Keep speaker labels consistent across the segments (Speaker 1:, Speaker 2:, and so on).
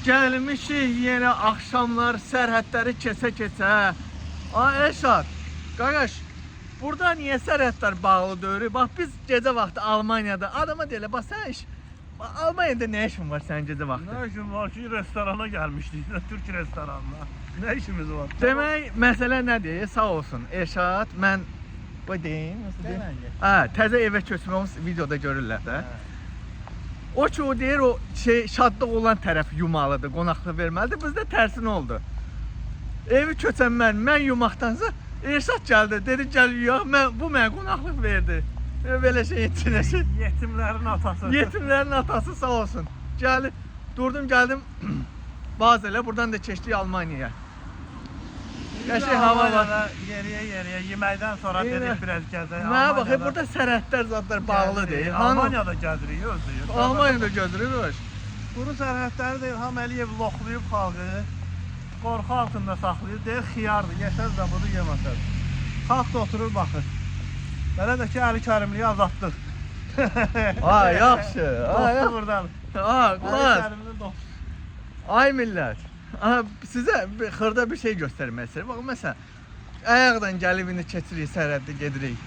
Speaker 1: Gəlmişik yenə axşamlar sərhədləri keçə-keçə. Eşad, qardaş, burada niyə sərhədlər bağlı deyil? Bax, biz gecə vaxtı Almaniyada, adama deyirlər, bax, sən iş, Almaniyada nə işin var sənin gecə vaxtı?
Speaker 2: Nə işim var ki, restorana gəlmişdik, Türk restoranına. Nə işimiz var?
Speaker 1: Demək, məsələ nədir? Sağ olsun, Eşad, mən, bu deyim, nasıl deyim? Təzə evə köçməyimiz videoda görürlər də. O ki, o deyir, o şadlıq olan tərəf yumalıdır, qonaqlıq verməlidir. Bizdə tərsin oldu. Evi köçən mən yumaqdansa, Eşad gəldi, dedi, gəl yuyaq, bu mənə qonaqlıq verdi. Belə şey etsinəşi.
Speaker 2: Yetimlərin atası.
Speaker 1: Yetimlərin atası sağ olsun. Gəldim, bazı elə, buradan da keçdik Almaniyaya. Qəşəng hava var.
Speaker 2: Yeriyə, yeməkdən sonra dedik biraz gəzək.
Speaker 1: Mənə bax, burada sərhədlər zadlar bağlıdır.
Speaker 2: Almaniyada gəzirik, özləyir.
Speaker 1: Almaniyada gəzirik.
Speaker 2: Bunu sərhədləri deyil, İlham Əliyev loxlayıb xalqı, qorxu altında saxlayır, deyir, xiyardır, yesəz də bunu yeməsəz. Xalq da oturur, baxır. Belə də ki, Əli Kərimliyi azaddır.
Speaker 1: Yaxşı.
Speaker 2: Dostu buradan.
Speaker 1: Qulaq. Ay millət. Sizə xırda bir şey göstərmək istəyirəm. Bax, məsələn, ayaqdan gəlib indi keçirik, sərhəddə gedirik.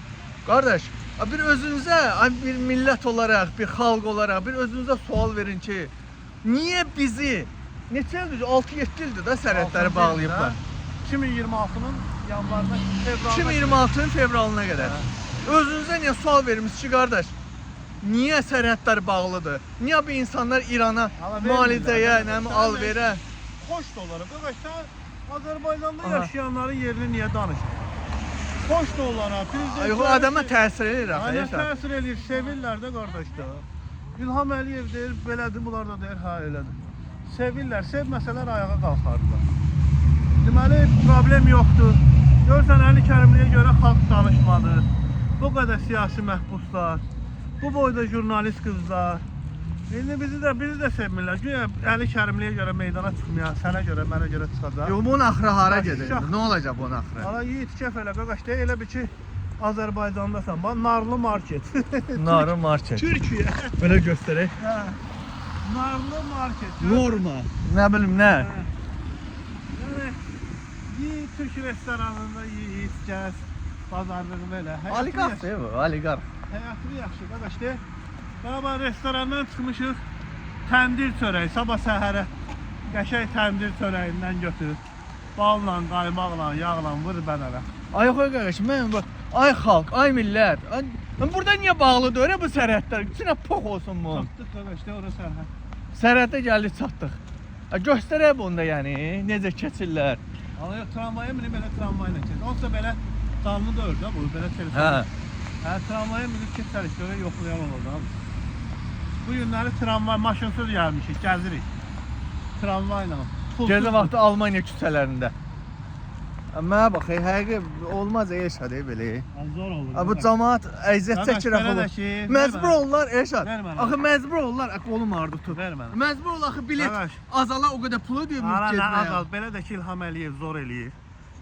Speaker 1: Qardaş, bir özünüzə, bir millət olaraq, bir xalq olaraq, bir özünüzə sual verin ki, niyə bizi, neçə ildir, 6-7 ildir də sərhədləri bağlayıblar?
Speaker 2: 2026-nın yanvarına,
Speaker 1: 2026-nın fevralına qədər. Özünüzə niyə sual vermişsiniz ki, qardaş, niyə sərhədlər bağlıdır? Niyə bu insanlar İrana, müalicəyə, alverə?
Speaker 2: Xoş da olaraq, qardaşlar, Azərbaycanda yaşayanların yerini niyə danışır? Xoş da olaraq,
Speaker 1: adama təsir edir.
Speaker 2: Təsir edir, sevirlər də qardaşlar. İlham Əliyev deyir, belədir, bunlar da deyir, hə, elədir. Sevirlər, sevməsələr ayağa qalxardılar. Deməli, problem yoxdur. Görsən, Əli Kərimliyə görə xalq danışmadı. Bu qədər siyasi məhbuslar, bu boyda jurnalist qızlar. İndi bizi də sevmirlər. Güya Əli Kərimliyə görə meydana çıxmayan, sənə görə, mənə görə çıxacaq.
Speaker 1: Yox, bunun axırı hara gedir? Nə olacaq bunun axırı?
Speaker 2: Ala yiğit kəf elə, qaqaş, deyil, elə bir ki, Azərbaycandasan. Bax, Narlı market.
Speaker 1: Narlı market.
Speaker 2: Türkiyə.
Speaker 1: Belə göstərək.
Speaker 2: Narlı market.
Speaker 1: Norma. Nə bilim, nə?
Speaker 2: Yəni, yiğit Türk restoranında yiğit, gəz, bazarlığı belə.
Speaker 1: Oligarxdır bu, oligarx.
Speaker 2: Həyatı yaxşı, qaqaş, deyil. Baba restorandan çıxmışıq, təndir çörəyi, sabah səhərə qəşəng təndir çörəyindən götür. Balla, qaymaqla, yağla vur bənərə.
Speaker 1: Ay xoy qardaş, ay xalq, ay millət. Burada niyə bağlıdır bu sərhədlər? İçinə pox olsun bu.
Speaker 2: Çatdıq qardaş, ora sərhəd.
Speaker 1: Sərhəddə gəldik, çatdıq. Göstərək bunda yəni, necə keçirlər.
Speaker 2: Ala yox, tramvaya minib belə tramvayla keçir. Olsa belə canlı da ördü, bu belə telefon. Tramvaya minib keçərik, görə yoxlayalım orada. Bu günləri tramvay, maşınsız gəlmişik, gəzirik. Tramvayla.
Speaker 1: Gecə vaxtı Almaniya küçələrində. Mənə bax, həqiqi olmaz Eşad belə.
Speaker 2: Zor olur.
Speaker 1: Bu cəmaət əziyyət çəkir olur. Məcbur olurlar Eşad. Axı məcbur olurlar, qolum ağrıdı tut. Məcbur olurlar axı bilet azala o qədər pulu ödəyir
Speaker 2: getməyə. Belə də ki, İlham Əliyev zor eləyir.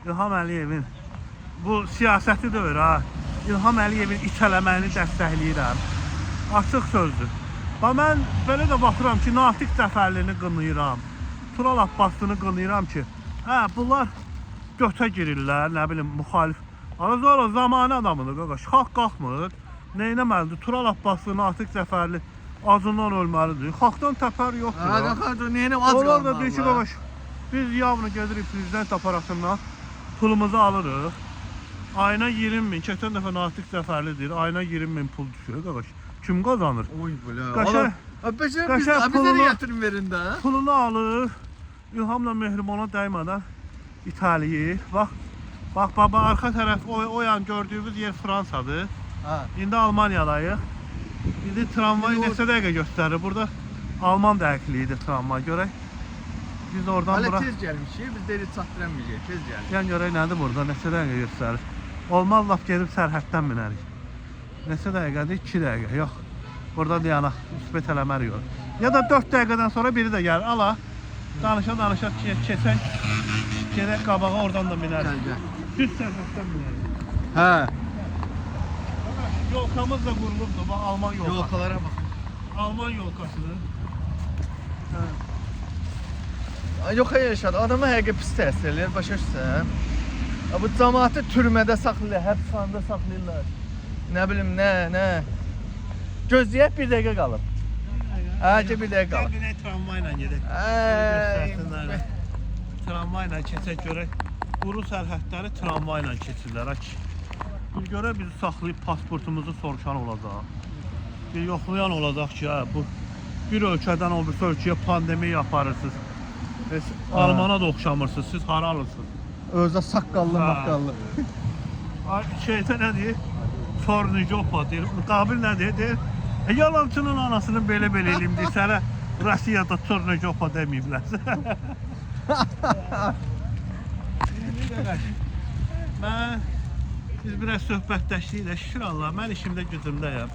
Speaker 2: İlham Əliyevin bu siyasəti deyir ha. İlham Əliyevin itələməyini dəstəkləyirəm. Açıq sözdür. Mən belə də baxıram ki, Natiq Cəfərlini qınayıram. Tural Abbasını qınayıram ki, bunlar götə girirlər, nə bilim, müxalif. Sonra zamanı adamıdır, qaqaş, xalq qalxmır. Neynəməlidir? Tural Abbaslı, Natiq Cəfərli acından ölməlidir. Xalqdan təpər yoxdur. Onlar da deyir ki, qaqaş, biz yavını gedirik prezident aparatından, pulumuzu alırıq. Ayına 20.000, keçən dəfə Natiq Cəfərli deyir, ayına 20.000 pul düşür, qaqaş. Kim qazanır?
Speaker 1: Oy belə. Bizə də yatırım verin də.
Speaker 2: Pulunu alır, İlhamla Mehrimona dəymədən itələyir. Bax, baba, arxa tərəf, o yan gördüyümüz yer Fransadır. İndi Almaniyadayıq. İndi tramvay neçə dəqiqə göstərir. Burada Alman dəqiqliyidir tramvay, görək. Biz oradan bura...
Speaker 1: Hələ tez gəlmişik, biz deyirik çatdıramayacaq, tez gəldik.
Speaker 2: Gəlin görək nədir burada, neçə dəqiqə göstərir. Olmaz, laf gedib sərhəddən minərik. Neçə dəqiqədir? 2 dəqiqə, yox. Burada dayanaq, üsbət eləməri yox. Ya da 4 dəqiqədən sonra biri də gəlir, ala. Danışa keçək, gedək qabağa, oradan da minərik. Düz sərhəddən minərik.
Speaker 1: Hə.
Speaker 2: Yolkamız da qurulubdur, bax, Alman yolkası.
Speaker 1: Yolkalara bax.
Speaker 2: Alman yolkasıdır.
Speaker 1: Yox Elşad, adama həqiqi pis təsir eləyir, başa düşürsən? Bu cəmaatı türmədə saxlayırlar, həbsxanada saxlayırlar. Nə bilim, nə. Gözləyək bir dəqiqə qalıb. Həcə bir dəqiqə qalıb.
Speaker 2: Gəl tramvayla gedək. Tramvayla keçək görək. Quru sərhədləri tramvayla keçirlər. Bir görə bizi saxlayıb pasportumuzu soruşan olacaq. Bir yoxlayan olacaq ki, bu bir ölkədən o bir ölkəyə pandemiya aparırsınız. Almana da oxşamırsınız, siz hara alırsınız?
Speaker 1: Özdə saqqallı, maqqallı.
Speaker 2: Şeytə nə deyir? Çornicopa deyir. Qabil nə deyir? Yalançının anasının belə eləyim deyir. Sənə Rusiyada Çornicopa deməyiblər. Biz biraz söhbətləşdik, şükür Allah, mən işimdə gücümdəyəm.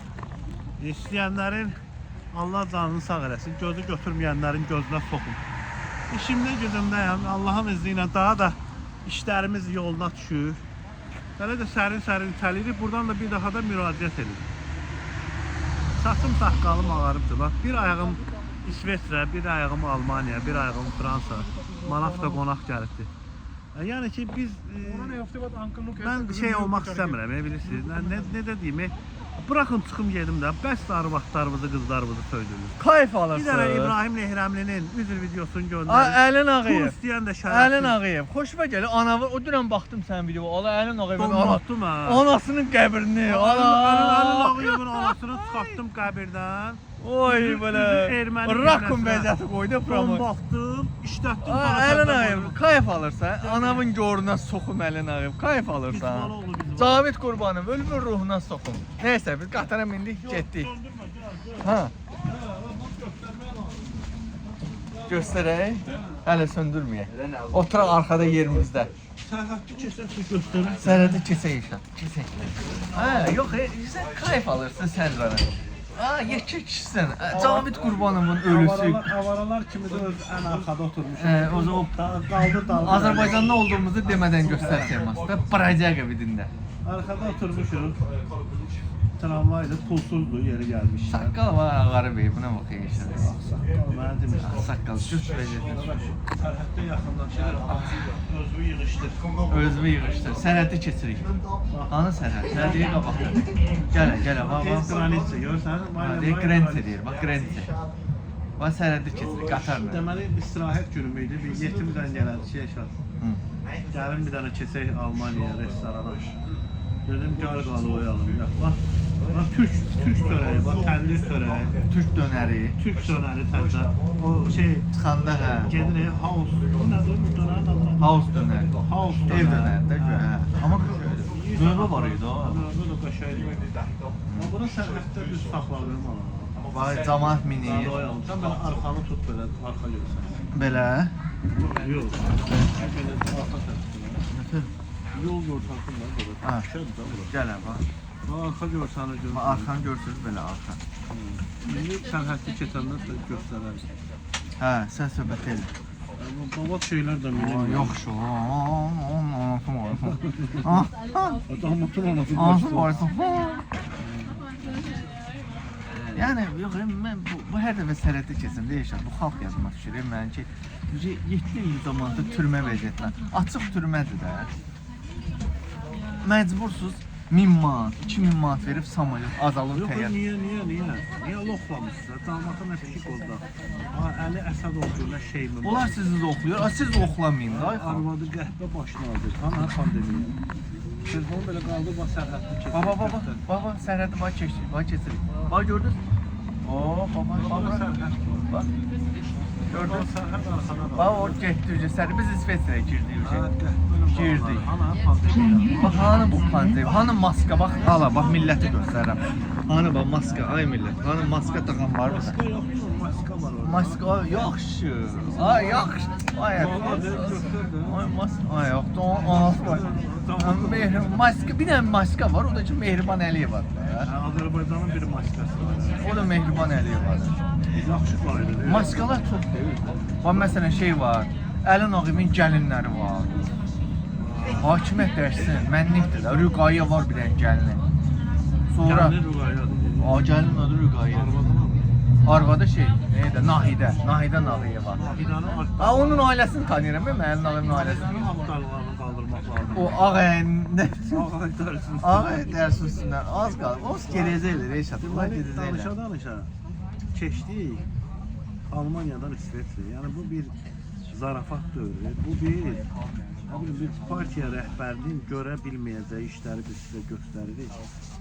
Speaker 2: İstəyənlərin Allah canını sağ eləsin, gözü götürməyənlərin gözünə soxun. İşimdə gücümdəyəm, Allahın izni ilə daha da işlərimiz yoluna düşür. Belə də sərin-sərin itəlirik, buradan da bir daha da müraciət edirik. Saçım saqqalım ağarıbdır, bax, bir ayağım İsveçrə, bir ayağım Almaniya, bir ayağım Fransa, Manavda qonaq gəlibdir. Yəni ki, biz, mən şey olmaq istəmirəm, bilirsiniz, nə də deyim, bırakın çıxım gedim də, bəs arvadlarımızı, qızlarımızı söydürür.
Speaker 1: Kayf alırsın.
Speaker 2: Bir dənə İbrahim Nehrəmlinin üzr videosunu göndərir.
Speaker 1: Əlin Ağayev.
Speaker 2: Pul istəyən də şərəfsiz.
Speaker 1: Əlin Ağayev. Xoşuma gəlir. Anavı, o dünən baxdım sənin videoya. Ola Əlin Ağayevin anasının qəbrini.
Speaker 2: Əlin Ağayevin anasını çıxartdım qəbirdən.
Speaker 1: Oy belə. Rakun vəziyyəti qoydu promo.
Speaker 2: Baxdım, işlətdim.
Speaker 1: Əlin Ağayev, kayf alırsan. Anavın goruna soxum Əlin Ağayev. Kayf alırsan. Cavid Qurbanov, ölümün ruhuna soxum. Neysə, biz qatara mindik, getdik. Ha. Göstərək. Hələ söndürməyək. Oturaq arxada yerimizdə.
Speaker 2: Sərhəddi keçək göstərək.
Speaker 1: Sərhəddi keçək. Hə, yox, sən kayf alırsan sən rana. Yekə kişisən. Cavid Qurbanovun ölüsü.
Speaker 2: Avaralar kimi də öz ən arxada oturmuş.
Speaker 1: O
Speaker 2: qaldı daldı.
Speaker 1: Azərbaycanda olduğumuzu demədən göstər temasında. Bradiaga vidində.
Speaker 2: Arkada oturmuşum. Tramvayda pulsuzdu, yeri gəlmiş.
Speaker 1: Saqqal var, ağarı bey, buna bakayım işte.
Speaker 2: Saqqal, mənə demir.
Speaker 1: Saqqal, cüst vəziyyətdə.
Speaker 2: Sərhəddə yaxınlaşır, özünü yığışdır.
Speaker 1: Özünü yığışdır. Sərhəddi keçirik. Hanı sərhəd? Sərhəddiyə qabaqdır. Gələ, bax.
Speaker 2: Qranitsə, görsən?
Speaker 1: Qranitsə deyir, bax qranitsə. Bax sərhəddi keçirik, qatarla.
Speaker 2: Deməli, istirahət günüm idi, bir yetimdən gələn şey şart. Gəlin bir dənə keçək Almaniya restorana. Dedim, gəl qalı oyalım. Bax, Türk törəyi, bax, təndir törəyi.
Speaker 1: Türk dönəri.
Speaker 2: Türk dönəri təzə. O şey,
Speaker 1: çıxanda hə.
Speaker 2: Gedir, house. O nədir, bu dönərin adı?
Speaker 1: House dönəri.
Speaker 2: House
Speaker 1: dönəri. Ev dönəri də hə. Amma növbə var idi o.
Speaker 2: Növbə də qəşəngdir. Bunu sərhəddə düz saxladım ana.
Speaker 1: Bax, cəmaət minir.
Speaker 2: Sən belə arxanı tut belə, arxa görsən.
Speaker 1: Belə.
Speaker 2: Yox. Belə arxa tərəfdə. Yol görsən də belə.
Speaker 1: Ha.
Speaker 2: Şədd də bura.
Speaker 1: Gələ bax.
Speaker 2: Arxa görsən də
Speaker 1: Bax, arxanı görsünüz belə arxa.
Speaker 2: İndi sərhəddə keçəndə də göstərər.
Speaker 1: Hə, sən söhbət edin.
Speaker 2: Baba şeylər də minir.
Speaker 1: Yoxşu. Anasım var.
Speaker 2: Damatın anası.
Speaker 1: Anasım var. Yəni, yox, mən bu hər dəfə sərhəddə keçəndə yaşam, bu xalq yazmaq düşürür. Mən ki, 7 il zamanında türmə vəziyyətlə, açıq türmədir də. Məcbursuz 1000 manat, 2000 manat verib samolyot azalır təyyar.
Speaker 2: Niyə loxlamışsınız? Damatın əski qozda. Əli Əsədoğlu'yla şeymi?
Speaker 1: Onlar sizi oxluyur, siz oxlamayın da.
Speaker 2: Arvadı qəhbə başına aldı. Ana pandemiya. Telefon belə qaldı, bax sərhəddə keçir.
Speaker 1: Baba, sərhəddə bax keçirik. Bax gördünüz? Bax. Gördünüz? Bax o getdi, biz İsveçrəyə girdik.
Speaker 2: Ana pandemiya.
Speaker 1: Bax, hanı bu pandemiya, hanı maska, bax, hala, bax milləti göstərirəm. Hanı bax, maska, ay millət, hanı maska taxan var mı?
Speaker 2: Maska yoxdur, maska var orada.
Speaker 1: Maska, yaxşı, ay yaxşı, ay yoxdur, anası var. Maska, bir dənə maska var, o da ki Mehriban Əliyev var.
Speaker 2: Azərbaycanın bir maskası var.
Speaker 1: O da Mehriban Əliyev var.
Speaker 2: Yaxşı var idi.
Speaker 1: Maskalar çox deyil. Bax, məsələn şey var, Əlin Ağayevin gəlinləri var. Hakimiyyət dərsin, mənlikdir də, Rüqayya var bir dənə gəlini. Sonra...
Speaker 2: Gəlini Rüqayyadır.
Speaker 1: Gəlinin adı Rüqayya. Arvadı şey, neydi? Nahidə. Nahidə Nağıyeva.
Speaker 2: Nahidanın
Speaker 1: Ha, onun ailəsini tanıyıram ben, mənim Nağıyevanın ailəsini.
Speaker 2: aptallarını kaldırmak lazım.
Speaker 1: O ağayın,
Speaker 2: Ağay dersin.
Speaker 1: ağay dərsi üstündən az qalır. O gedəcəklər, Reşat. Bunlar
Speaker 2: Deməli,
Speaker 1: gedəcəklər.
Speaker 2: danışa keçdik Almanya'dan İsveçrə. Yəni bu bir zarafat dövrü. Bu bir bir partiya rəhbərinin görə bilməyəcəyi işləri biz sizə göstəririk.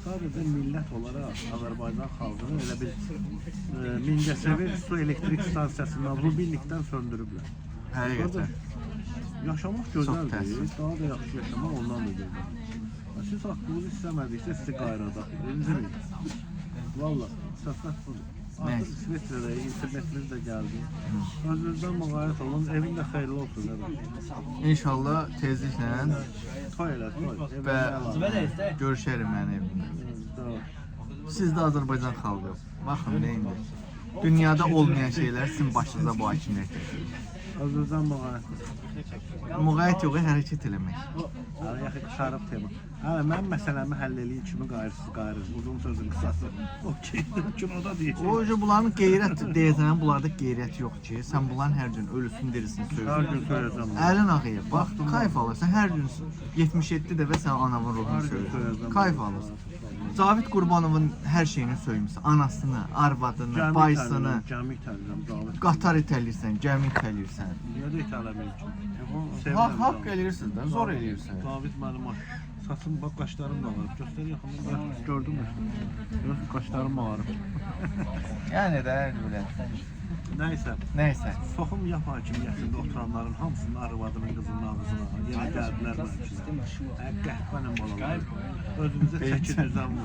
Speaker 2: Sadəcə millət olaraq Azərbaycan xalqını elə bir Mingəçevir su elektrik stansiyasından rubillikdən söndürüblər.
Speaker 1: Həqiqətən.
Speaker 2: Yaşamaq
Speaker 1: Çox
Speaker 2: gözəldir.
Speaker 1: təəssüf.
Speaker 2: Daha da yaxşı yaşamaq ondan da gözəldir. Siz haqqınızı istəmədiksə sizi qayradaq. İnciməyin. Valla, söhbət budur. Artıq
Speaker 1: Neyse.
Speaker 2: İsveçrədə internetimiz də gəldi. Özünüzdən müğayət olun, evin də xeyirli olsun.
Speaker 1: İnşallah tezliklə
Speaker 2: Toy elə, toy.
Speaker 1: və görüşərim mənim evimdə. Siz də Azərbaycan xalqı. Baxın nə indi. Dünyada olmayan şeylər sizin başınıza bu hakimiyyət gətirir.
Speaker 2: Özünüzdən müğayət olun.
Speaker 1: Müğayət yox, hərəkət eləmək.
Speaker 2: Yəni, yaxı qışarıb tema. Hələ mən məsələmi həll eləyim kimi qayırır. Uzun sözün qısası. O ki, kinoda deyir.
Speaker 1: O bunların qeyrət deyəsən, bunlarda qeyrət yox ki. Sən bunların hər gün ölüsün dirisin
Speaker 2: Hər
Speaker 1: sözü.
Speaker 2: gün söyləyəcəm.
Speaker 1: Əlin ağıyır. Bax, kayf alırsan. Hər gün 77 dəfə sən anavın ruhunu söyləyirsən. Kayf alırsan. Cavid Qurbanovun hər şeyini söymüsən. Anasını, arvadını, baysını.
Speaker 2: Cəmi itəlirəm, Cavid.
Speaker 1: Qatar itəlirsən, gəmi itəlirsən.
Speaker 2: Niyə də itələməyim ki?
Speaker 1: Haqq eləyirsən də, zor eləyirsən.
Speaker 2: David mənim saçım, bax qaşlarım da var. Göstər yaxından, gördün mü? Yox, qaşlarım ağarım.
Speaker 1: Yəni də belə.
Speaker 2: Nəysə,
Speaker 1: Nəysə.
Speaker 2: Soxum Yap hakimiyyətində oturanların hamısının arvadının qızının ağzına yenə gəldilər mənimkilə. Qəhvənin balaları. Özümüzə çəki düzən